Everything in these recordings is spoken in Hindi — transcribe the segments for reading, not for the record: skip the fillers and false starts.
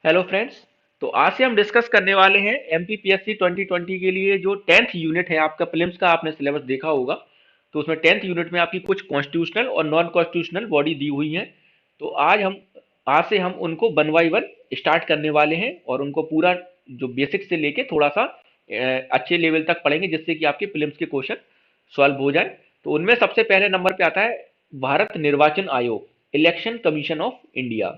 Hello friends. तो आज से हम डिस्कस करने वाले हैं एमपीपीएससी 2020 के लिए जो 10th यूनिट है आपका प्रीलिम्स का। आपने सिलेबस देखा होगा। तो उसमें 10th यूनिट में आपकी कुछ कॉन्स्टिट्यूशनल और नॉन कॉन्स्टिट्यूशनल बॉडी दी हुई हैं। तो आज से हम उनको वन बाई वन स्टार्ट करने वाले हैं और उनको पूरा जो बेसिक से लेके थोड़ा सा अच्छे लेवल तक पढ़ेंगे, जिससे कि आपके प्रीलिम्स के क्वेश्चन सॉल्व हो जाए। तो उनमें सबसे पहले नंबर पे आता है भारत निर्वाचन आयोग, election commission of India.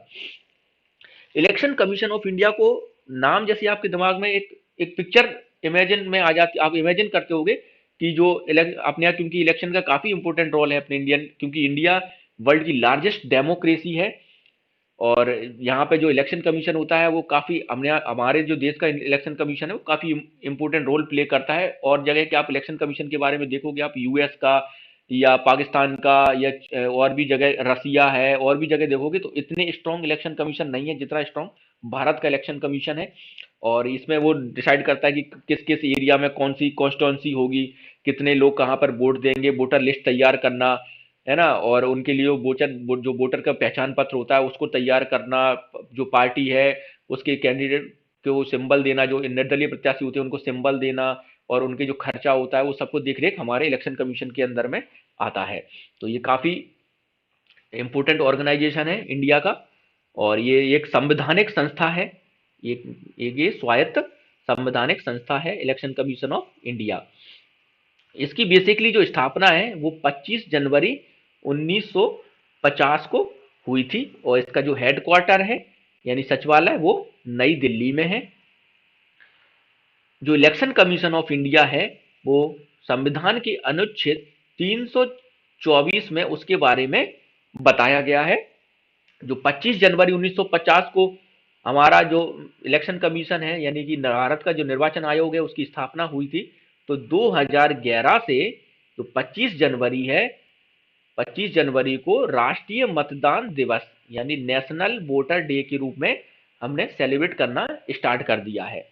Election commission of India को नाम जैसे आपके दिमाग में एक एक पिक्चर इमेजिन में आ जाती, आप इमेजिन करते होगे कि जो अपने यहाँ, क्योंकि इलेक्शन का काफी इंपॉर्टेंट रोल है अपने इंडियन, क्योंकि इंडिया वर्ल्ड की लार्जेस्ट डेमोक्रेसी है। और यहाँ पे जो इलेक्शन कमीशन होता है वो काफी हमारे जो देश का इलेक्शन कमीशन है वो काफी इंपॉर्टेंट रोल प्ले करता है। और जगह के आप इलेक्शन कमीशन के बारे में देखोगे, आप यूएस का या पाकिस्तान का या और भी जगह, रसिया है, और भी जगह देखोगे तो इतने स्ट्रॉन्ग इलेक्शन कमीशन नहीं है जितना स्ट्रॉन्ग भारत का इलेक्शन कमीशन है। और इसमें वो डिसाइड करता है कि किस किस एरिया में कौन सी कॉन्स्टिट्यूंसी होगी, कितने लोग कहाँ पर वोट देंगे, वोटर लिस्ट तैयार करना है ना, और उनके लिए जो वोटर का पहचान पत्र होता है उसको तैयार करना, जो पार्टी है उसके कैंडिडेट को सिंबल देना, जो निर्दलीय प्रत्याशी होते हैं उनको सिंबल देना, और उनके जो खर्चा होता है वो सबको देख रेख हमारे इलेक्शन कमीशन के अंदर में आता है। तो ये काफी इम्पोर्टेंट ऑर्गेनाइजेशन है इंडिया का। और ये एक संवैधानिक संस्था है। ये स्वायत्त संवैधानिक संस्था है इलेक्शन कमीशन ऑफ इंडिया। इसकी बेसिकली जो स्थापना है वो 25 जनवरी 1950 को हुई थी, और इसका जो हेडक्वार्टर है यानी सचिवालय वो नई दिल्ली में है। जो इलेक्शन कमीशन ऑफ इंडिया है वो संविधान के अनुच्छेद 324 में उसके बारे में बताया गया है। जो 25 जनवरी 1950 को हमारा जो इलेक्शन कमीशन है यानी कि भारत का जो निर्वाचन आयोग है उसकी स्थापना हुई थी। तो 2011 से जो 25 जनवरी है, 25 जनवरी को राष्ट्रीय मतदान दिवस यानी नेशनल वोटर डे के रूप में हमने सेलिब्रेट करना स्टार्ट कर दिया है।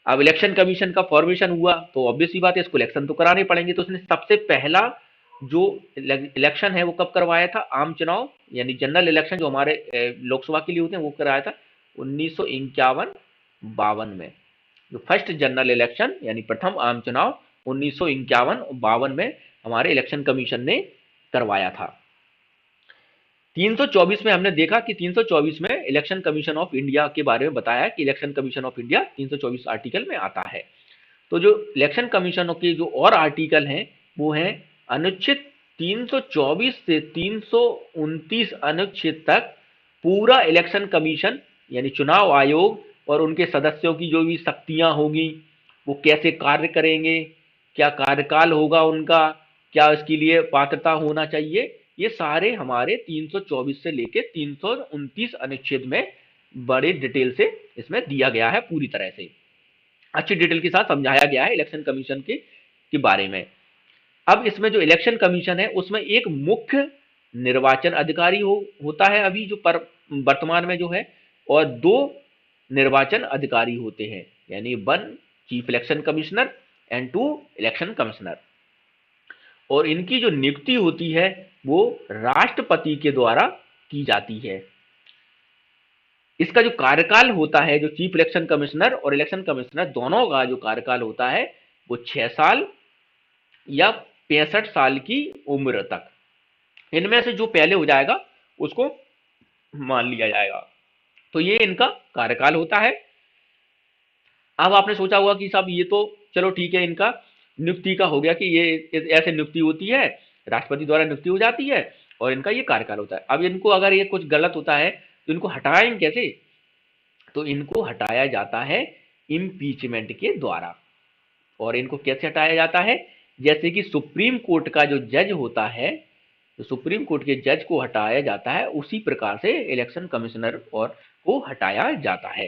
अब इलेक्शन कमीशन का फॉर्मेशन हुआ तो ऑब्वियस सी बात है, इसको इलेक्शन तो कराने पड़ेंगे। तो उसने सबसे पहला जो इलेक्शन है वो कब करवाया था, आम चुनाव यानी जनरल इलेक्शन जो हमारे लोकसभा के लिए होते हैं वो कराया था 1951-52 में। जो फर्स्ट जनरल इलेक्शन यानी प्रथम आम चुनाव 1951-52 में हमारे इलेक्शन कमीशन ने करवाया था। 324 में हमने देखा कि 324 में इलेक्शन कमीशन ऑफ इंडिया के बारे में बताया कि election commission of India 324 article में आता है। तो जो इलेक्शन कमीशन के जो और आर्टिकल हैं वो हैं अनुच्छेद 324 से 329 अनुच्छेद तक पूरा इलेक्शन कमीशन यानी चुनाव आयोग और उनके सदस्यों की जो भी शक्तियां होगी, वो कैसे कार्य करेंगे, क्या कार्यकाल होगा उनका, क्या इसके लिए पात्रता होना चाहिए, ये सारे हमारे 324 से लेके 329 अनुच्छेद में बड़े डिटेल से इसमें दिया गया है। पूरी तरह से अच्छी डिटेल के साथ समझाया गया है इलेक्शन कमीशन के बारे में। अब इसमें जो इलेक्शन कमीशन है उसमें एक मुख्य निर्वाचन अधिकारी होता है अभी जो वर्तमान में जो है, और दो निर्वाचन अधिकारी होते हैं यानी one chief election commissioner and two election commissioner. और इनकी जो नियुक्ति होती है वो राष्ट्रपति के द्वारा की जाती है। इसका जो कार्यकाल होता है, जो चीफ इलेक्शन कमिश्नर और इलेक्शन कमिश्नर दोनों का जो कार्यकाल होता है वो 6 साल या 65 साल की उम्र तक। इनमें से जो पहले हो जाएगा उसको मान लिया जाएगा। तो ये इनका कार्यकाल होता है। अब आपने सोचा होगा कि साहब ये तो चलो ठीक है, इनका नियुक्ति का हो गया कि ये ऐसे नियुक्ति होती है, राष्ट्रपति द्वारा नियुक्ति हो जाती है और इनका ये कार्यकाल होता है। अब इनको अगर ये कुछ गलत होता है तो इनको हटाएंगे कैसे? तो इनको हटाया जाता है इम्पीचमेंट के द्वारा। और इनको कैसे हटाया जाता है? जैसे कि सुप्रीम कोर्ट का जो जज होता है, तो सुप्रीम कोर्ट के जज को हटाया जाता है, उसी प्रकार से इलेक्शन कमिश्नर और को हटाया जाता है।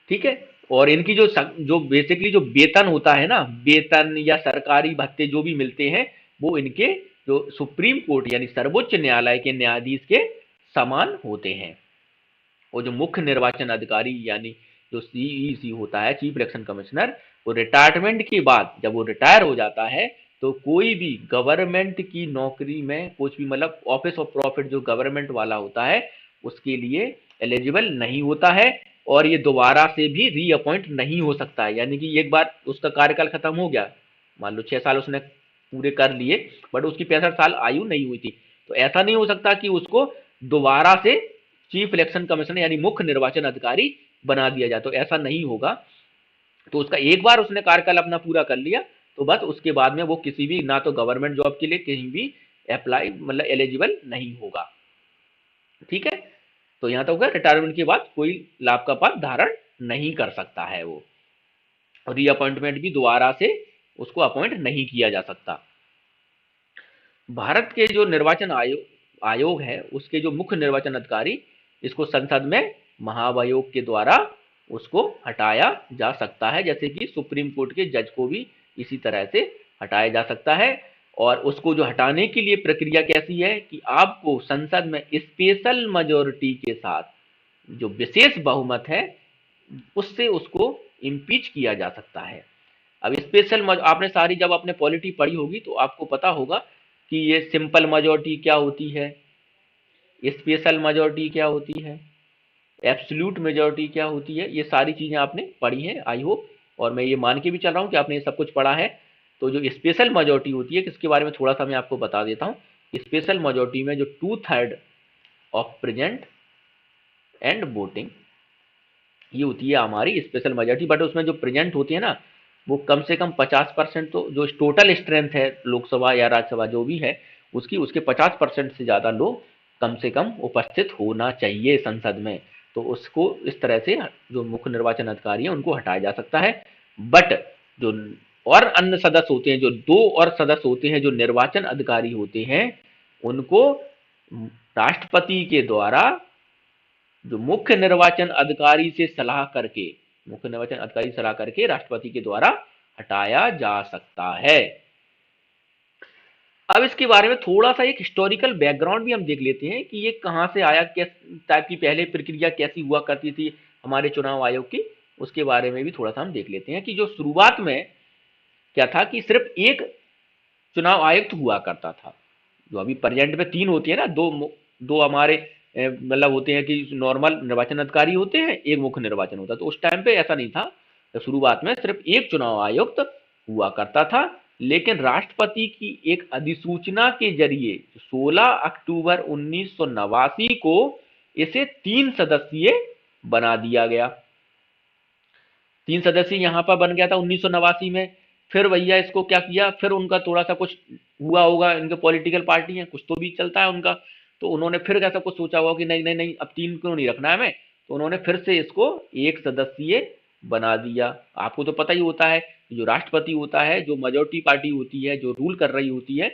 ठीक है। और इनकी जो बेसिकली जो वेतन होता है ना, वेतन या सरकारी भत्ते जो भी मिलते हैं वो इनके जो सुप्रीम कोर्ट यानी सर्वोच्च न्यायालय के न्यायाधीश के समान होते हैं। और जो मुख्य निर्वाचन अधिकारी यानी जो सीईसी होता है, चीफ इलेक्शन कमिश्नर, वो रिटायरमेंट के बाद जब वो रिटायर हो जाता है तो कोई भी गवर्नमेंट की नौकरी में कुछ भी मतलब ऑफिस ऑफ प्रॉफिट जो गवर्नमेंट वाला होता है उसके लिए एलिजिबल नहीं होता है और ये दोबारा से भी रीअपॉइंट नहीं हो सकता है। यानी कि एक बार उसका कार्यकाल खत्म हो गया, मान लो 6 साल उसने पूरे कर लिए, बट उसकी 65 साल आयु नहीं हुई थी, तो ऐसा नहीं हो सकता कि उसको दोबारा से चीफ इलेक्शन कमिश्नर यानी मुख्य निर्वाचन अधिकारी बना दिया जाए, तो ऐसा नहीं होगा। तो उसका एक बार उसने कार्यकाल अपना पूरा कर लिया तो बस उसके बाद में वो किसी भी ना तो गवर्नमेंट जॉब के लिए कहीं भी अप्लाई मतलब एलिजिबल नहीं होगा। ठीक है, तो यहां तक होगा रिटायरमेंट के बाद कोई लाभ का पद धारण नहीं कर सकता है वो, और रीअपॉइंटमेंट भी दोबारा से उसको अपॉइंट नहीं किया जा सकता। भारत के जो निर्वाचन आयोग है उसके जो मुख्य निर्वाचन अधिकारी, इसको संसद में महाभियोग के द्वारा उसको हटाया जा सकता है, जैसे कि सुप्रीम कोर्ट के जज को भी इसी तरह से हटाया जा सकता है। और उसको जो हटाने के लिए प्रक्रिया कैसी है कि आपको संसद में स्पेशल मेजोरिटी के साथ जो विशेष बहुमत है उससे उसको इम्पीच किया जा सकता है। अब स्पेशल आपने सारी जब आपने पॉलिटी पढ़ी होगी तो आपको पता होगा कि ये सिंपल मेजोरिटी क्या होती है, स्पेशल मेजोरिटी क्या होती है, एब्सोल्यूट मेजोरिटी क्या होती है, ये सारी चीजें आपने पढ़ी हैं आई होप, और मैं ये मान के भी चल रहा हूँ कि आपने ये सब कुछ पढ़ा है। तो जो स्पेशल मेजोरिटी होती है इसके बारे में थोड़ा सा मैं आपको बता देता हूँ। स्पेशल मेजोरिटी में जो 2/3 ऑफ प्रेजेंट एंड वोटिंग, ये होती है हमारी स्पेशल मेजोरिटी, बट उसमें जो प्रेजेंट होती है ना वो कम से कम 50%, तो जो टोटल स्ट्रेंथ है लोकसभा या राज्यसभा जो भी है उसकी उसके 50% से ज़्यादा लोग कम से कम उपस्थित होना चाहिए संसद में। तो उसको इस तरह से जो मुख्य निर्वाचन अधिकारी है उनको हटाया जा सकता है। बट जो और अन्य सदस्य होते हैं, जो 2 और सदस्य होते हैं जो निर्वाचन अधिकारी होते हैं, उनको राष्ट्रपति के द्वारा जो मुख्य निर्वाचन अधिकारी से सलाह करके, मुख्य निर्वाचन अधिकारी सलाह करके राष्ट्रपति के द्वारा हटाया जा सकता है। अब इसके बारे में थोड़ा सा एक हिस्टोरिकल बैकग्राउंड भी हम देख लेते हैं कि ये कहां से आया, किस टाइप की पहले प्रक्रिया कैसी हुआ करती थी हमारे चुनाव आयोग की, उसके बारे में भी थोड़ा सा हम देख लेते हैं कि जो शुरुआत में क्या था कि सिर्फ एक चुनाव आयुक्त हुआ करता था। जो अभी प्रेजेंट में 3 होती है ना, दो दो हमारे मतलब होते हैं कि नॉर्मल निर्वाचन अधिकारी होते हैं, एक मुख्य निर्वाचन होता है। तो उस टाइम पे ऐसा नहीं था, तो शुरुआत में सिर्फ एक चुनाव आयुक्त हुआ करता था। लेकिन राष्ट्रपति की एक अधिसूचना के जरिए 16 अक्टूबर 1989 को इसे 3 सदस्यीय बना दिया गया। 3 सदस्यीय यहाँ पर बन गया था 1989 में। फिर भैया इसको क्या किया, फिर उनका थोड़ा सा कुछ हुआ होगा, इनके पॉलिटिकल पार्टी है कुछ तो भी चलता है उनका, तो उन्होंने फिर ऐसा कुछ सोचा होगा कि नहीं नहीं नहीं अब 3 क्यों नहीं रखना है हमें, तो उन्होंने फिर से इसको 1 सदस्यीय बना दिया। आपको तो पता ही होता है जो राष्ट्रपति होता है, जो मेजोरिटी पार्टी होती है जो रूल कर रही होती है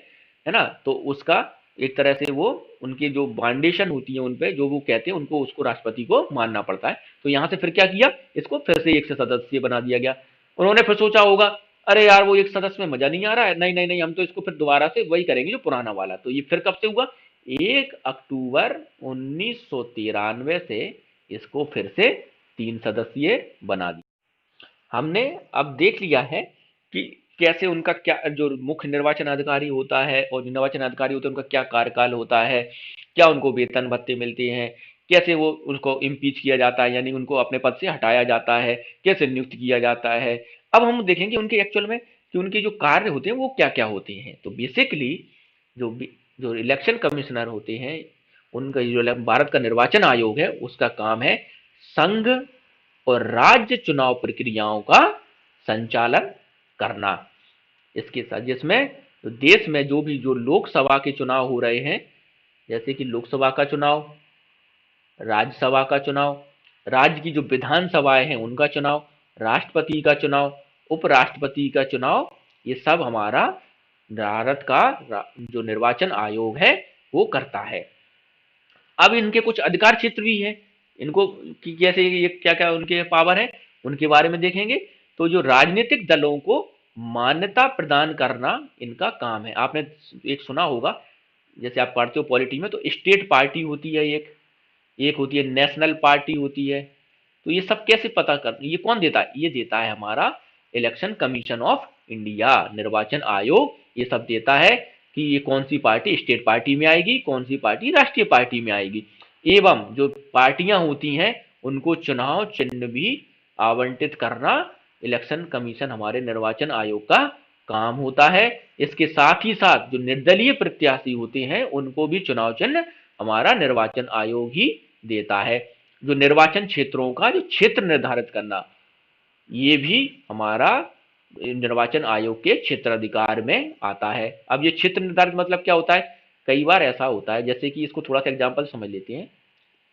ना, तो उसका एक तरह से वो उनकी जो बाउंडेशन होती है उन पे जो वो कहते हैं उनको उसको राष्ट्रपति को मानना पड़ता है। तो यहाँ से फिर क्या किया, इसको फिर से 1 सदस्यीय बना दिया गया। उन्होंने फिर सोचा होगा अरे यार वो 1 सदस्य में मजा नहीं आ रहा है, नहीं नहीं नहीं हम तो इसको फिर दोबारा से वही करेंगे जो पुराना वाला। तो ये फिर कब से हुआ, 1 अक्टूबर 1993 से इसको फिर से 3 सदस्यीय बना दिया। हमने अब देख लिया है कि कैसे उनका क्या जो मुख्य निर्वाचन अधिकारी होता है और जो निर्वाचन अधिकारी होते हैं उनका क्या कार्यकाल होता है, क्या उनको वेतन भत्ते मिलते हैं, कैसे वो उनको इम्पीच किया जाता है यानी उनको अपने पद से हटाया जाता है, कैसे नियुक्त किया जाता है। अब हम देखेंगे उनके एक्चुअल में कि उनके जो कार्य होते हैं वो क्या क्या होते हैं। तो बेसिकली जो जो इलेक्शन कमिश्नर होते हैं उनका जो भारत का निर्वाचन आयोग है उसका काम है संघ और राज्य चुनाव प्रक्रियाओं का संचालन करना। इसके साथ जिसमें देश में जो भी जो लोकसभा के चुनाव हो रहे हैं, जैसे कि लोकसभा का चुनाव, राज्यसभा का चुनाव, राज्य की जो विधानसभाएं हैं उनका चुनाव, राष्ट्रपति का चुनाव, उपराष्ट्रपति का चुनाव, ये सब हमारा भारत का जो निर्वाचन आयोग है वो करता है। अब इनके कुछ अधिकार क्षेत्र भी हैं, इनको कि कैसे ये क्या क्या उनके पावर है उनके बारे में देखेंगे। तो जो राजनीतिक दलों को मान्यता प्रदान करना इनका काम है। आपने एक सुना होगा, जैसे आप पढ़ते हो पॉलिटी में, तो स्टेट पार्टी होती है एक, एक होती है नेशनल पार्टी होती है। तो ये सब कैसे पता कर, ये कौन देता है, ये देता है हमारा इलेक्शन कमीशन ऑफ इंडिया, निर्वाचन आयोग ये सब देता है कि ये कौन सी पार्टी स्टेट पार्टी में आएगी, कौन सी पार्टी राष्ट्रीय पार्टी में आएगी। एवं जो पार्टियां होती हैं उनको चुनाव चिन्ह भी आवंटित करना इलेक्शन कमीशन हमारे निर्वाचन आयोग का काम होता है। इसके साथ ही साथ जो निर्दलीय प्रत्याशी होते हैं उनको भी चुनाव चिन्ह हमारा निर्वाचन आयोग ही देता है। जो निर्वाचन क्षेत्रों का जो क्षेत्र निर्धारित करना, ये भी हमारा निर्वाचन आयोग के क्षेत्राधिकार में आता है। अब ये क्षेत्र निर्धारित मतलब क्या होता है? कई बार ऐसा होता है, जैसे कि इसको थोड़ा सा एग्जांपल समझ लेते हैं।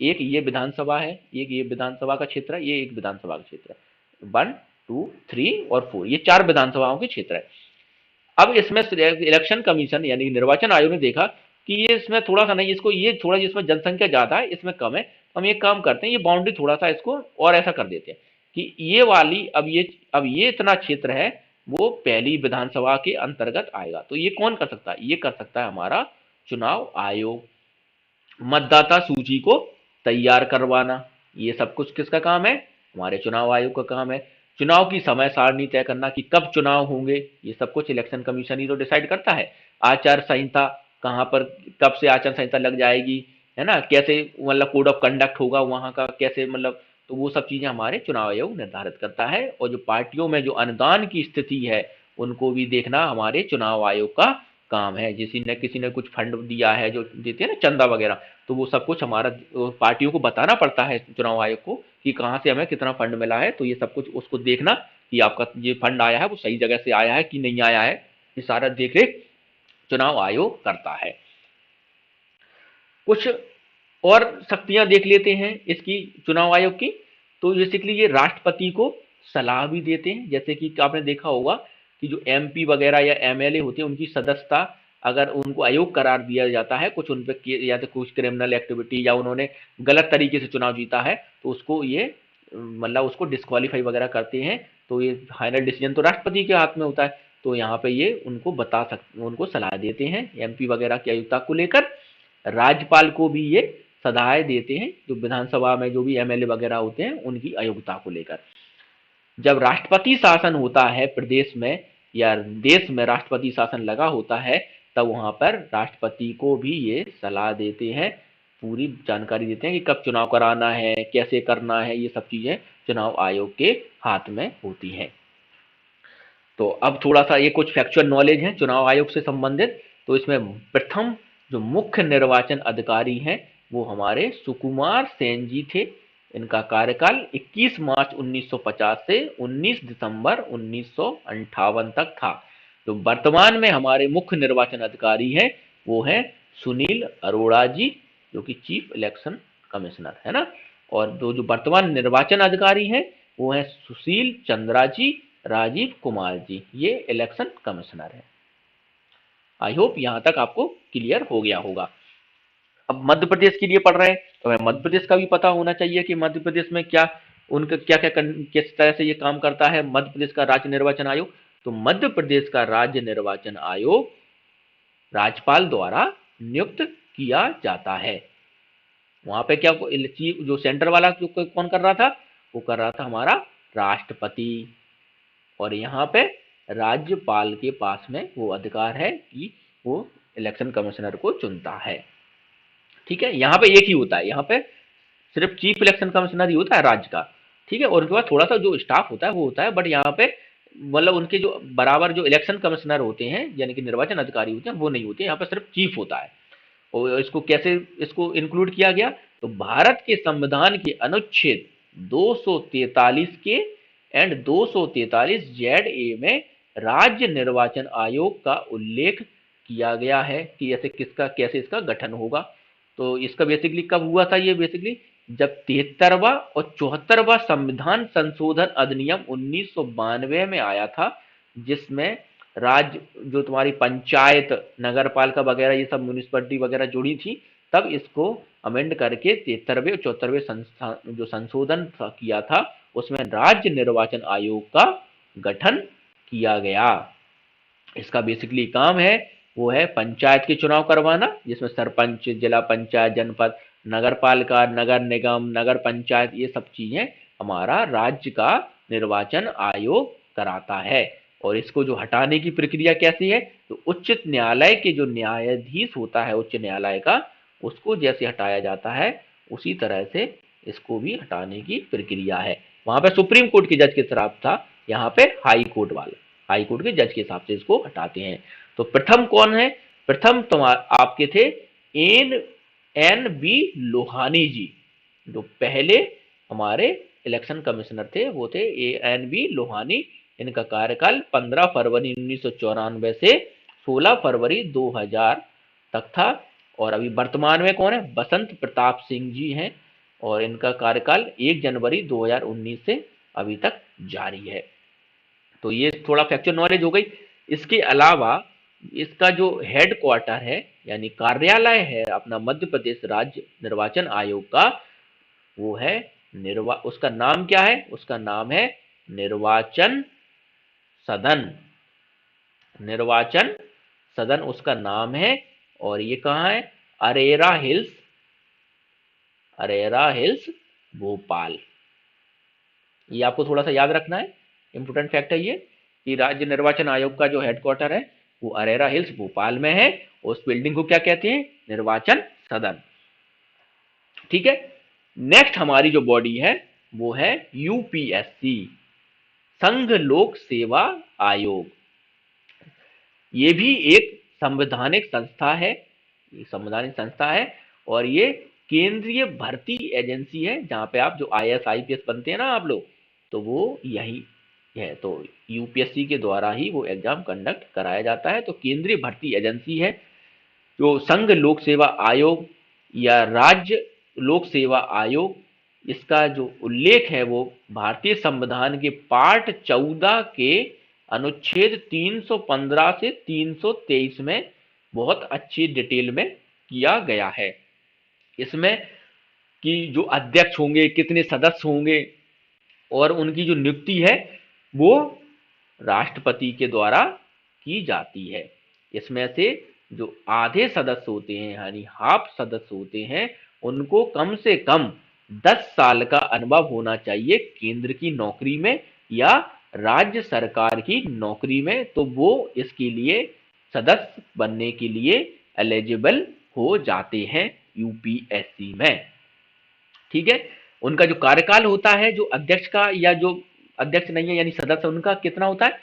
एक ये विधानसभा है, एक ये विधानसभा का क्षेत्र है, ये एक विधानसभा का क्षेत्र है। 1, 2, 3 और 4 ये 4 विधानसभाओं के क्षेत्र है। अब इसमें इलेक्शन कमीशन यानी निर्वाचन आयोग ने देखा कि ये इसमें थोड़ा सा नहीं, इसको ये थोड़ा, इसमें जनसंख्या ज्यादा है, इसमें कम है, हम एक काम करते हैं, ये बाउंड्री थोड़ा सा इसको और ऐसा कर देते हैं कि ये वाली अब ये इतना क्षेत्र है वो पहली विधानसभा के अंतर्गत आएगा। तो ये कौन कर सकता है? ये कर सकता है हमारा चुनाव आयोग। मतदाता सूची को तैयार करवाना, ये सब कुछ किसका काम है? हमारे चुनाव आयोग का काम है। चुनाव की समय सारणी तय करना कि कब चुनाव होंगे, ये सब कुछ इलेक्शन कमीशन ही तो डिसाइड करता है। आचार संहिता कहाँ पर, कब से आचार संहिता लग जाएगी, है ना, कैसे मतलब कोड ऑफ कंडक्ट होगा वहां का, कैसे मतलब, तो वो सब चीजें हमारे चुनाव आयोग निर्धारित करता है। और जो पार्टियों में जो अनुदान की स्थिति है उनको भी देखना हमारे चुनाव आयोग का काम है। किसी ने कुछ फंड दिया है, जो देते हैं ना चंदा वगैरह, तो वो सब कुछ हमारा पार्टियों को बताना पड़ता है चुनाव आयोग को कि कहाँ से हमें कितना फंड मिला है। तो ये सब कुछ उसको देखना कि आपका ये फंड आया है वो सही जगह से आया है कि नहीं आया है, ये सारा देख रेख चुनाव आयोग करता है। कुछ और शक्तियां देख लेते हैं इसकी, चुनाव आयोग की। तो बेसिकली ये राष्ट्रपति को सलाह भी देते हैं। जैसे कि आपने देखा होगा कि जो एमपी वगैरह या एमएलए होते हैं उनकी सदस्यता अगर उनको अयोग्य करार दिया जाता है, कुछ उन पे या तो कुछ क्रिमिनल एक्टिविटी या उन्होंने गलत तरीके से चुनाव जीता है, तो उसको ये मतलब उसको डिस्क्वालीफाई वगैरह करते हैं। तो ये फाइनल डिसीजन तो राष्ट्रपति के हाथ में होता है। तो यहाँ पे ये उनको सलाह देते हैं एमपी वगैरह की अयोग्यता को लेकर। राज्यपाल को भी ये सलाहें देते हैं जो विधानसभा में जो भी एमएलए वगैरह होते हैं उनकी अयोग्यता को लेकर। जब राष्ट्रपति शासन होता है प्रदेश में या देश में राष्ट्रपति शासन लगा होता है, तब वहां पर राष्ट्रपति को भी ये सलाह देते हैं, पूरी जानकारी देते हैं कि कब चुनाव कराना है, कैसे करना है, ये सब चीजें चुनाव आयोग के हाथ में होती हैं। तो अब थोड़ा सा ये कुछ फैक्चुअल नॉलेज है चुनाव आयोग से संबंधित। तो इसमें प्रथम जो मुख्य निर्वाचन अधिकारी हैं वो हमारे सुकुमार सेन जी थे। इनका कार्यकाल 21 मार्च 1950 से 19 दिसंबर 1958 तक था। जो वर्तमान में हमारे मुख्य निर्वाचन अधिकारी हैं वो हैं सुनील अरोड़ा जी, जो कि चीफ इलेक्शन कमिश्नर है ना। और जो वर्तमान निर्वाचन अधिकारी हैं वो हैं सुशील चंद्रा जी, राजीव कुमार जी, ये इलेक्शन कमिश्नर है। आई होप यहां तक आपको क्लियर हो गया होगा। अब मध्य प्रदेश के लिए पढ़ रहे हैं तो हमें मध्य प्रदेश का भी पता होना चाहिए कि मध्य प्रदेश में क्या उनका क्या क्या किस तरह से ये काम करता है मध्य प्रदेश का राज्य निर्वाचन आयोग। तो मध्य प्रदेश का राज्य निर्वाचन आयोग राज्यपाल द्वारा नियुक्त किया जाता है। वहां पे क्या जो सेंटर वाला कौन कर रहा था? वो कर रहा था हमारा राष्ट्रपति। और यहाँ पे राज्यपाल के पास में वो अधिकार है कि वो इलेक्शन कमिश्नर को चुनता है। ठीक है, यहाँ पे एक ही होता है, यहाँ पे सिर्फ चीफ इलेक्शन कमिश्नर ही होता है राज्य का। ठीक है, और उनके बाद थोड़ा सा जो स्टाफ होता है वो होता है, बट यहाँ पे मतलब उनके जो बराबर जो इलेक्शन कमिश्नर होते हैं यानी कि निर्वाचन अधिकारी होते हैं वो नहीं होते, यहाँ पे सिर्फ चीफ होता है। और इसको कैसे इसको इंक्लूड किया गया? तो भारत के संविधान के अनुच्छेद 243 के एंड 243 जेड ए में राज्य निर्वाचन आयोग का उल्लेख किया गया है कि कैसे इसका गठन होगा। तो इसका बेसिकली कब हुआ था? ये बेसिकली जब 73वां और 74वां संविधान संशोधन अधिनियम 1992 में आया था, जिसमें राज्य जो तुम्हारी पंचायत नगर पालिका वगैरह ये सब म्यूनिसिपैलिटी वगैरह जुड़ी थी, तब इसको अमेंड करके 73वें और 74वें जो संशोधन किया था उसमें राज्य निर्वाचन आयोग का गठन किया गया। इसका बेसिकली काम है वो है पंचायत के चुनाव करवाना, जिसमें सरपंच, जिला पंचायत, जनपद, नगर पालिका, नगर निगम, नगर पंचायत, ये सब चीजें हमारा राज्य का निर्वाचन आयोग कराता है। और इसको जो हटाने की प्रक्रिया कैसी है? तो उच्च न्यायालय के जो न्यायाधीश होता है उच्च न्यायालय का, उसको जैसे हटाया जाता है उसी तरह से इसको भी हटाने की प्रक्रिया है। वहां पे सुप्रीम कोर्ट के जज के खिलाफ था, यहाँ पे हाई कोर्ट वाला, हाई कोर्ट के जज के हिसाब से इसको हटाते हैं। तो प्रथम कौन है? प्रथम आपके थे एन एन बी लोहानी जी, जो पहले हमारे इलेक्शन कमिश्नर थे वो थे एन बी लोहानी। इनका कार्यकाल 15 फरवरी 1994 से 16 फरवरी 2000 तक था। और अभी वर्तमान में कौन है? बसंत प्रताप सिंह जी हैं, और इनका कार्यकाल 1 जनवरी 2019 से अभी तक जारी है। तो ये थोड़ा फैक्चुअल नॉलेज हो गई। इसके अलावा इसका जो हेड क्वार्टर है यानी कार्यालय है अपना मध्य प्रदेश राज्य निर्वाचन आयोग का, वो है उसका नाम क्या है? उसका नाम है निर्वाचन सदन। निर्वाचन सदन उसका नाम है, और ये कहाँ है? Arera hills, Arera hills Bhopal. ये आपको थोड़ा सा याद रखना है, इंपोर्टेंट फैक्ट है ये, कि राज्य निर्वाचन आयोग का जो हेडक्वार्टर है वो अरेरा हिल्स भोपाल में है। उस बिल्डिंग को क्या कहते हैं? निर्वाचन सदन। ठीक है। नेक्स्ट हमारी जो बॉडी है वो है यूपीएससी, संघ लोक सेवा आयोग। ये भी एक संवैधानिक संस्था है, ये संवैधानिक संस्था है, और ये केंद्रीय भर्ती एजेंसी है, जहां पे आप जो आईएएस आईपीएस बनते हैं ना आप लोग, तो वो यही है। तो यूपीएससी के द्वारा ही वो एग्जाम कंडक्ट कराया जाता है। तो केंद्रीय भर्ती एजेंसी है। जो संघ लोक सेवा आयोग या राज्य लोक सेवा आयोग, इसका जो उल्लेख है वो भारतीय संविधान के पार्ट 14 के अनुच्छेद 315 से 323 में बहुत अच्छी डिटेल में किया गया है। इसमें कि जो अध्यक्ष होंगे, कितने सदस्य होंगे, और उनकी जो नियुक्ति है वो राष्ट्रपति के द्वारा की जाती है। इसमें से जो आधे सदस्य होते हैं यानी हाफ सदस्य होते हैं, उनको कम से कम 10 साल का अनुभव होना चाहिए केंद्र की नौकरी में या राज्य सरकार की नौकरी में, तो वो इसके लिए सदस्य बनने के लिए एलिजिबल हो जाते हैं यूपीएससी में। ठीक है। उनका जो कार्यकाल होता है जो अध्यक्ष का, या जो अध्यक्ष नहीं है यानी सदस्य, उनका कितना होता है?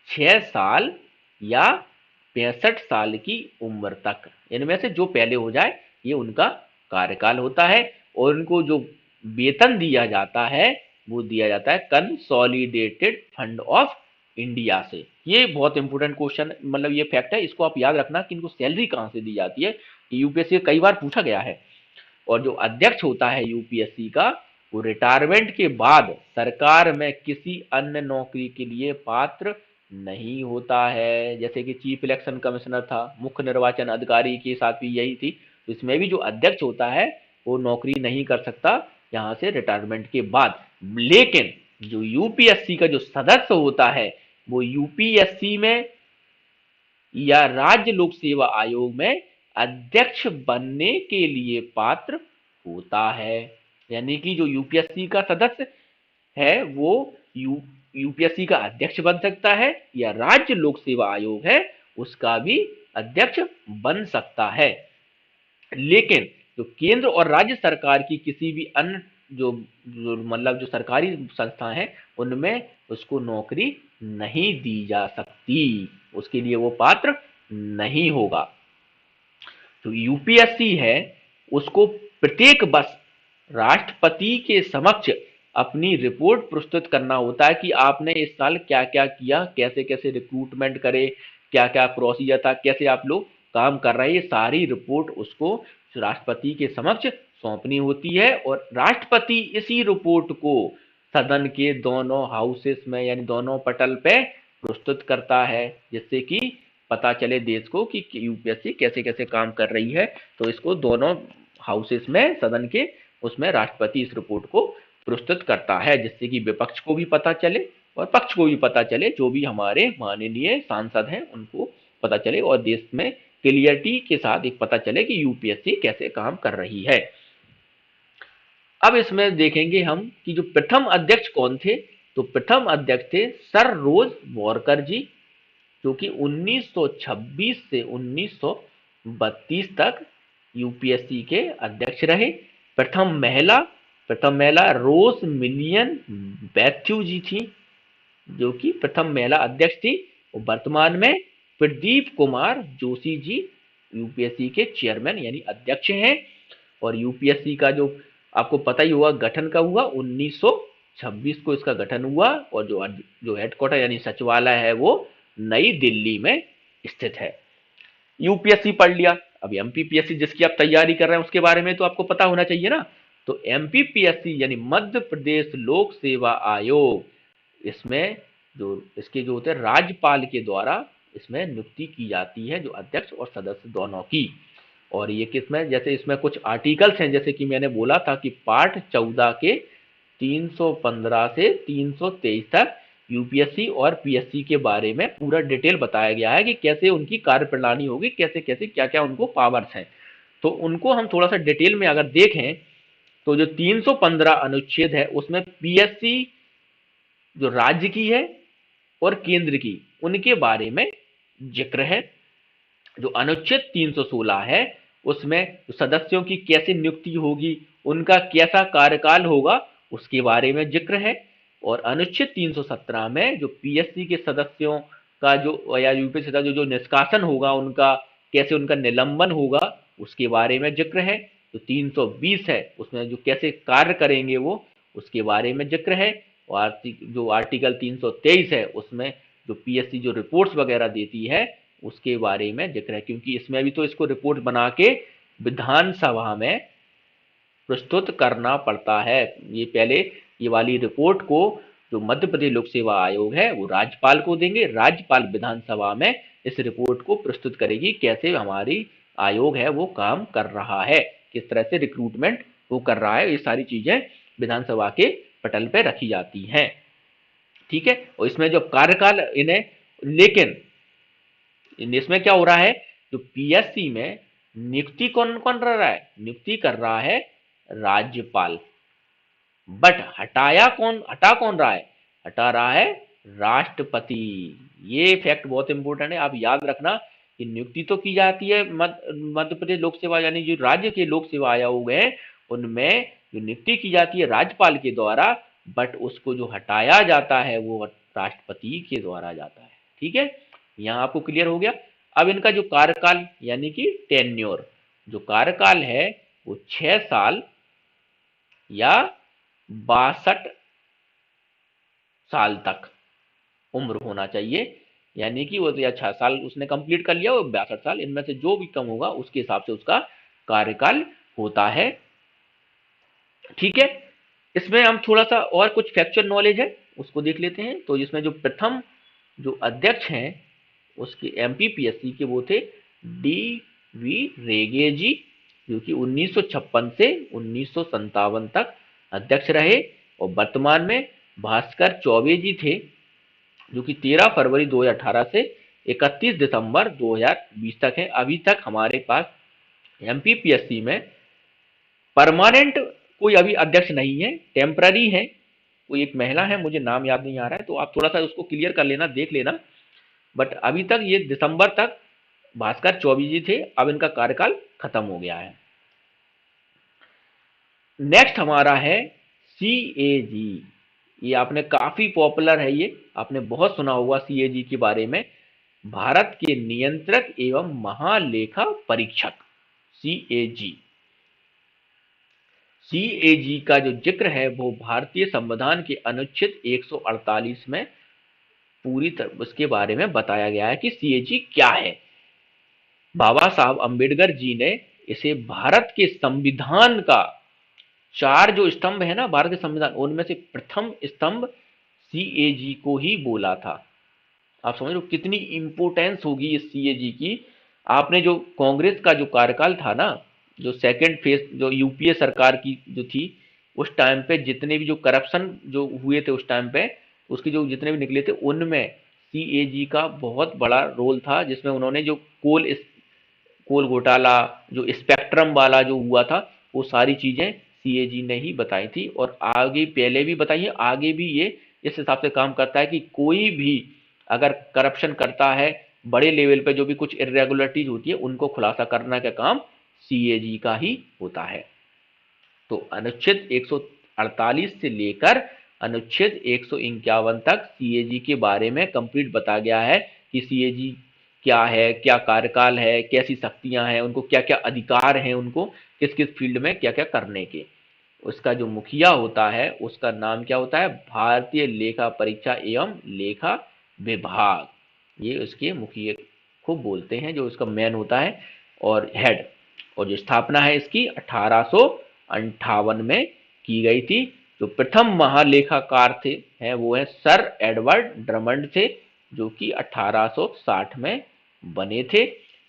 6 साल या 65 साल की उम्र तक, इनमें से जो पहले हो जाए ये उनका कार्यकाल होता है। और उनको जो वेतन दिया जाता है वो दिया जाता है कंसोलिडेटेड फंड ऑफ इंडिया से। ये बहुत इंपॉर्टेंट क्वेश्चन, मतलब ये फैक्ट है, इसको आप याद रखना कि इनको सैलरी कहां से दी जाती है। यूपीएससी कई बार पूछा गया है। और जो अध्यक्ष होता है यूपीएससी का, वो रिटायरमेंट के बाद सरकार में किसी अन्य नौकरी के लिए पात्र नहीं होता है। जैसे कि चीफ इलेक्शन कमिश्नर था, मुख्य निर्वाचन अधिकारी के साथ भी यही थी। तो इसमें भी जो अध्यक्ष होता है वो नौकरी नहीं कर सकता यहाँ से रिटायरमेंट के बाद। लेकिन जो यूपीएससी का जो सदस्य होता है वो यूपीएससी में या राज्य लोक सेवा आयोग में अध्यक्ष बनने के लिए पात्र होता है। यानी कि जो यूपीएससी का सदस्य है वो यूपीएससी का अध्यक्ष बन सकता है, या राज्य लोक सेवा आयोग है उसका भी अध्यक्ष बन सकता है। लेकिन जो केंद्र और राज्य सरकार की किसी भी अन्य मतलब जो सरकारी संस्था है उनमें उसको नौकरी नहीं दी जा सकती, उसके लिए वो पात्र नहीं होगा। तो यूपीएससी है उसको प्रत्येक वर्ष राष्ट्रपति के समक्ष अपनी रिपोर्ट प्रस्तुत करना होता है कि आपने इस साल क्या क्या किया, कैसे कैसे रिक्रूटमेंट करे, क्या क्या प्रोसीजर था, कैसे आप लोग काम कर रहे हैं। ये सारी रिपोर्ट उसको राष्ट्रपति के समक्ष सौंपनी होती है, और राष्ट्रपति इसी रिपोर्ट को सदन के दोनों हाउसेस में यानी दोनों पटल पे प्रस्तुत करता है, जिससे कि पता चले देश को कि यूपीएससी कैसे कैसे काम कर रही है। तो इसको दोनों हाउसेस में, सदन के उसमें राष्ट्रपति इस रिपोर्ट को प्रस्तुत करता है, जिससे कि विपक्ष को भी पता चले और पक्ष को भी पता चले, जो भी हमारे माननीय सांसद हैं उनको पता चले, और देश में क्लियरिटी के साथ एक पता चले कि यूपीएससी कैसे काम कर रही है। अब इसमें देखेंगे हम कि जो प्रथम अध्यक्ष कौन थे। तो प्रथम अध्यक्ष थे सर रोज वॉरकर जी, जो कि 1926 से 1932 तक यूपीएससी के अध्यक्ष रहे। प्रथम महिला रोज मिलियन बैथ्यू जी थी, जो कि प्रथम महिला अध्यक्ष थी। और वर्तमान में प्रदीप कुमार जोशी जी यूपीएससी के चेयरमैन यानी अध्यक्ष हैं। और यूपीएससी का जो आपको पता ही होगा गठन कब हुआ, 1926 को इसका गठन हुआ। और जो हेडक्वार्टर यानी सचिवालय है वो नई दिल्ली में स्थित है। यूपीएससी पढ़ लिया, अब एमपीपीएससी जिसकी आप तैयारी कर रहे हैं उसके बारे में तो आपको पता होना चाहिए ना। तो एमपीपीएससी यानी मध्य प्रदेश लोक सेवा आयोग, इसमें जो इसके जो होते हैं राज्यपाल के द्वारा इसमें नियुक्ति की जाती है, जो अध्यक्ष और सदस्य दोनों की। और ये किसमें, जैसे इसमें कुछ आर्टिकल्स हैं, जैसे कि मैंने बोला था कि पार्ट 14 के 315 से 323 तक यूपीएससी और पीएससी के बारे में पूरा डिटेल बताया गया है कि कैसे उनकी कार्यप्रणाली होगी, कैसे कैसे क्या क्या उनको पावर्स हैं। तो उनको हम थोड़ा सा डिटेल में अगर देखें तो जो 315 अनुच्छेद है उसमें पीएससी जो राज्य की है और केंद्र की, उनके बारे में जिक्र है। जो अनुच्छेद 316 है उसमें सदस्यों की कैसे नियुक्ति होगी, उनका कैसा कार्यकाल होगा, उसके बारे में जिक्र है। और अनुच्छेद 317 में जो पीएससी के सदस्यों का जो या यूपीएससी का जो निष्कासन होगा, उनका कैसे उनका निलंबन होगा, उसके बारे में जिक्र है। जो 320 है उसमें जो कैसे कार्य करेंगे वो, उसके बारे में जिक्र है। और जो आर्टिकल 323 है उसमें जो पीएससी जो रिपोर्ट्स वगैरह देती है उसके बारे में जिक्र है, क्योंकि इसमें भी तो इसको रिपोर्ट बना के विधानसभा में प्रस्तुत करना पड़ता है। ये पहले ये वाली रिपोर्ट को जो मध्य प्रदेश लोक सेवा आयोग है वो राज्यपाल को देंगे, राज्यपाल विधानसभा में इस रिपोर्ट को प्रस्तुत करेगी, कैसे हमारी आयोग है वो काम कर रहा है, किस तरह से रिक्रूटमेंट वो कर रहा है। ये सारी चीजें विधानसभा के पटल पे रखी जाती हैं, ठीक है। और इसमें जो कार्यकाल इन्हें, लेकिन इसमें क्या हो रहा है, जो पीएससी में नियुक्ति कौन कौन कर रहा है, नियुक्ति कर रहा है राज्यपाल, बट हटा कौन रहा है, हटा रहा है राष्ट्रपति। ये फैक्ट बहुत इंपॉर्टेंट है, आप याद रखना कि नियुक्ति तो की जाती है मध्य प्रदेश लोक सेवा यानी जो राज्य के लोक सेवा आयोग है उनमें जो नियुक्ति की जाती है राज्यपाल के द्वारा, बट उसको जो हटाया जाता है वो राष्ट्रपति के द्वारा जाता है, ठीक है। यहाँ आपको क्लियर हो गया। अब इनका जो कार्यकाल यानी कि टेन्योर, जो कार्यकाल है वो 6 साल या 62 साल तक उम्र होना चाहिए, यानी कि वो या 6 साल उसने कंप्लीट कर लिया, वो 62 साल, इनमें से जो भी कम होगा उसके हिसाब से उसका कार्यकाल होता है, ठीक है। इसमें हम थोड़ा सा और कुछ फैक्चुअल नॉलेज है उसको देख लेते हैं। तो इसमें जो प्रथम जो अध्यक्ष हैं उसके एमपीपीएससी के वो थे डी वी रेगे जी, जो कि 1956 से 1957 तक अध्यक्ष रहे। और वर्तमान में भास्कर चौबे जी थे, जो कि 13 फरवरी 2018 से 31 दिसंबर 2020 तक है। अभी तक हमारे पास एमपीपीएससी में परमानेंट कोई अभी अध्यक्ष नहीं है, टेम्पररी है। कोई एक महिला है, मुझे नाम याद नहीं आ रहा है, तो आप थोड़ा सा उसको क्लियर कर लेना, देख लेना। बट अभी तक ये दिसंबर तक भास्कर चौबे जी थे, अब इनका कार्यकाल खत्म हो गया है। नेक्स्ट हमारा है सीएजी। ये आपने काफी पॉपुलर है, ये आपने बहुत सुना होगा सीएजी के बारे में। भारत के नियंत्रक एवं महालेखा परीक्षक, सीएजी। सीएजी का जो जिक्र है वो भारतीय संविधान के अनुच्छेद 148 में पूरी तरह उसके बारे में बताया गया है कि सीएजी क्या है। बाबा साहब अंबेडकर जी ने इसे भारत के संविधान का 4 जो स्तंभ है ना भारत के संविधान, उनमें से प्रथम स्तंभ सीएजी को ही बोला था। आप समझ लो कितनी इंपोर्टेंस होगी इस सीएजी की। आपने जो कांग्रेस का जो कार्यकाल था ना, जो सेकंड फेज जो यूपीए सरकार की जो थी, उस टाइम पे जितने भी जो करप्शन जो हुए थे उस टाइम पे, उसके जो जितने भी निकले थे उनमें सीएजी का बहुत बड़ा रोल था, जिसमें उन्होंने जो कोल घोटाला, जो स्पेक्ट्रम वाला जो हुआ था, वो सारी चीजें सीएजी ने ही बताई थी। और आगे पहले भी बताई है, आगे भी ये इस हिसाब से काम करता है कि कोई भी अगर करप्शन करता है बड़े लेवल पे, जो भी कुछ इरेगुलरिटीज होती है उनको खुलासा करने का काम सीएजी का ही होता है। तो अनुच्छेद 148 से लेकर अनुच्छेद 151 तक सीएजी के बारे में कंप्लीट बताया गया है कि सीएजी क्या है, क्या कार्यकाल है, कैसी शक्तियां हैं, उनको क्या क्या अधिकार हैं, उनको किस किस फील्ड में क्या क्या करने के। उसका जो मुखिया होता है उसका नाम क्या होता है, भारतीय लेखा परीक्षा एवं लेखा विभाग, ये उसके मुखिया को बोलते हैं, जो उसका मेन होता है और हेड। और जो स्थापना है इसकी 1858 में की गई थी। जो प्रथम महालेखाकार थे हैं वो है सर एडवर्ड ड्रमंड थे, जो कि 1860 में बने थे।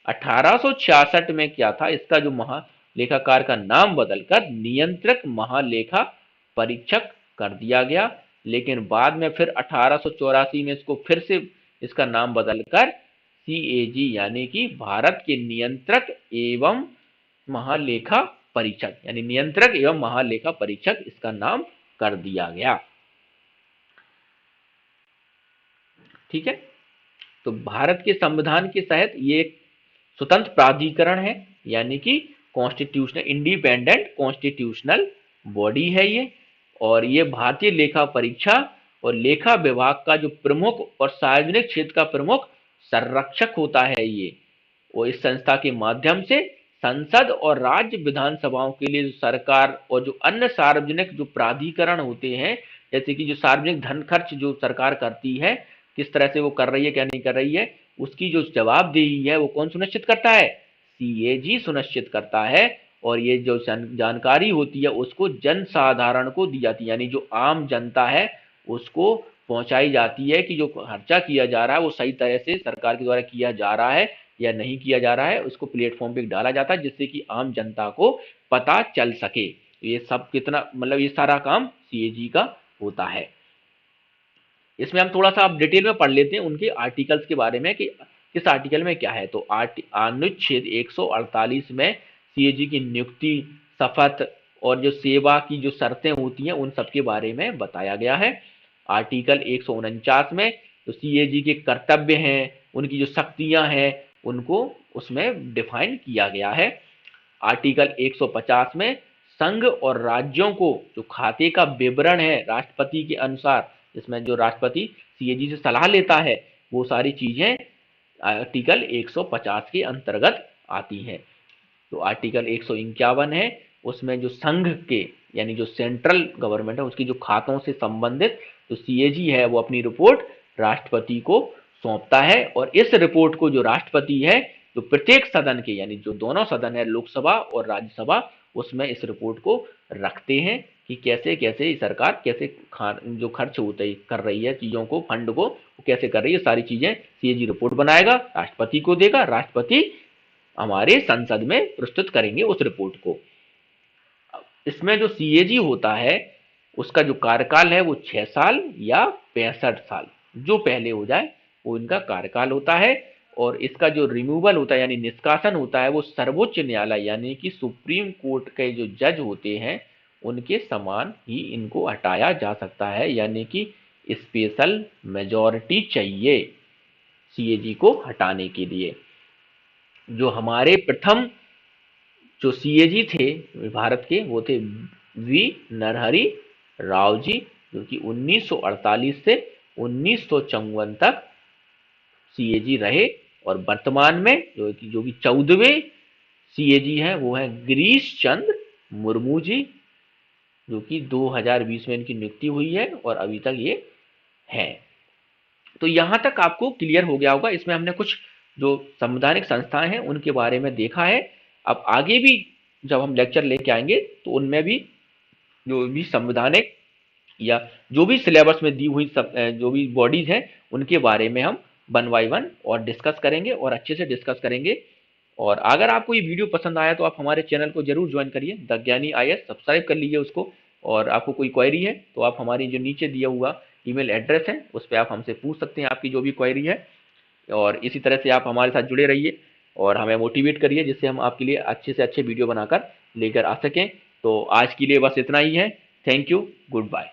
1866 में क्या था, इसका जो महालेखाकार का नाम बदलकर नियंत्रक महालेखा परीक्षक कर दिया गया, लेकिन बाद में फिर 1884 में इसको फिर से इसका नाम बदलकर सीएजी यानी कि भारत के नियंत्रक एवं महालेखा परीक्षक यानी नियंत्रक एवं महालेखा परीक्षक इसका नाम कर दिया गया। ठीक है, तो भारत के संविधान के तहत ये एक स्वतंत्र प्राधिकरण है, यानी कि कॉन्स्टिट्यूशनल इंडिपेंडेंट कॉन्स्टिट्यूशनल बॉडी है ये। और ये भारतीय लेखा परीक्षा और लेखा विभाग का जो प्रमुख और सार्वजनिक क्षेत्र का प्रमुख संरक्षक होता है ये। और इस संस्था के माध्यम से संसद और राज्य विधानसभाओं के लिए जो सरकार और जो अन्य सार्वजनिक जो प्राधिकरण होते हैं, जैसे कि जो सार्वजनिक धन खर्च जो सरकार करती है, किस तरह से वो कर रही है क्या नहीं कर रही है, उसकी जो जवाबदेही है वो कौन सुनिश्चित करता है, सीएजी सुनिश्चित करता है। और ये जो जानकारी होती है उसको जन साधारण को दी जाती है, यानी जो आम जनता है उसको पहुंचाई जाती है कि जो खर्चा किया जा रहा है वो सही तरह से सरकार के द्वारा किया जा रहा है या नहीं किया जा रहा है, उसको प्लेटफॉर्म पे डाला जाता है जिससे कि आम जनता को पता चल सके। ये सब कितना मतलब ये सारा काम सीएजी का होता है। इसमें हम थोड़ा सा आप डिटेल में पढ़ लेते हैं उनके आर्टिकल्स के बारे में कि किस आर्टिकल में क्या है। तो अनुच्छेद 148 में सीएजी की नियुक्ति, शपथ और जो सेवा की जो शर्तें होती हैं उन सब के बारे में बताया गया है। आर्टिकल 149 में तो सीएजी के कर्तव्य हैं, उनकी जो शक्तियां हैं उनको उसमें डिफाइन किया गया है। आर्टिकल 150 में संघ और राज्यों को जो खाते का विवरण है राष्ट्रपति के अनुसार, जिसमें जो राष्ट्रपति सीएजी से सलाह लेता है वो सारी चीजें आर्टिकल 150 के अंतर्गत आती हैं। तो आर्टिकल 151 है, उसमें जो संघ के यानी जो सेंट्रल गवर्नमेंट है उसकी जो खातों से संबंधित जो सीएजी है वो अपनी रिपोर्ट राष्ट्रपति को सौंपता है। और इस रिपोर्ट को जो राष्ट्रपति है तो प्रत्येक सदन के यानी जो दोनों सदन है लोकसभा और राज्यसभा उसमें इस रिपोर्ट को रखते हैं कि कैसे कैसे सरकार कैसे जो खर्च होते कर रही है चीजों को, फंड को कैसे कर रही है, सारी चीजें सीएजी रिपोर्ट बनाएगा, राष्ट्रपति को देगा, राष्ट्रपति हमारे संसद में प्रस्तुत करेंगे उस रिपोर्ट को। इसमें जो सीएजी होता है उसका जो कार्यकाल है वो 6 साल या 65 साल, जो पहले हो जाए वो इनका कार्यकाल होता है। और इसका जो रिमूवल होता है यानी निष्कासन होता है वो सर्वोच्च न्यायालय यानी कि सुप्रीम कोर्ट के जो जज होते हैं उनके समान ही इनको हटाया जा सकता है, यानी कि स्पेशल मेजॉरिटी चाहिए सीएजी को हटाने के लिए। जो हमारे प्रथम जो सीएजी थे भारत के वो थे वी नरहरि राव जी, जो कि 1948 से 1954 तक सीएजी रहे। और वर्तमान में जो कि 14वें सीएजी हैं वो हैं गिरीश चंद्र मुर्मू जी, जो कि 2020 में इनकी नियुक्ति हुई है और अभी तक ये है। तो यहां तक आपको क्लियर हो गया होगा, इसमें हमने कुछ जो संवैधानिक संस्थाएं हैं उनके बारे में देखा है। अब आगे भी जब हम लेक्चर लेके आएंगे तो उनमें भी जो भी संवैधानिक या जो भी सिलेबस में दी हुई जो भी बॉडीज हैं उनके बारे में हम 1 बाय 1 और डिस्कस करेंगे और अच्छे से डिस्कस करेंगे। और अगर आपको ये वीडियो पसंद आया तो आप हमारे चैनल को जरूर ज्वाइन करिए, द ज्ञानी आईएएस सब्सक्राइब कर लीजिए उसको। और आपको कोई क्वेरी है तो आप हमारी जो नीचे दिया हुआ ईमेल एड्रेस है उस पर आप हमसे पूछ सकते हैं आपकी जो भी क्वेरी है। और इसी तरह से आप हमारे साथ जुड़े रहिए और हमें मोटिवेट करिए जिससे हम आपके लिए अच्छे से अच्छे वीडियो बनाकर लेकर आ सकें। तो आज के लिए बस इतना ही है। Thank you, good bye.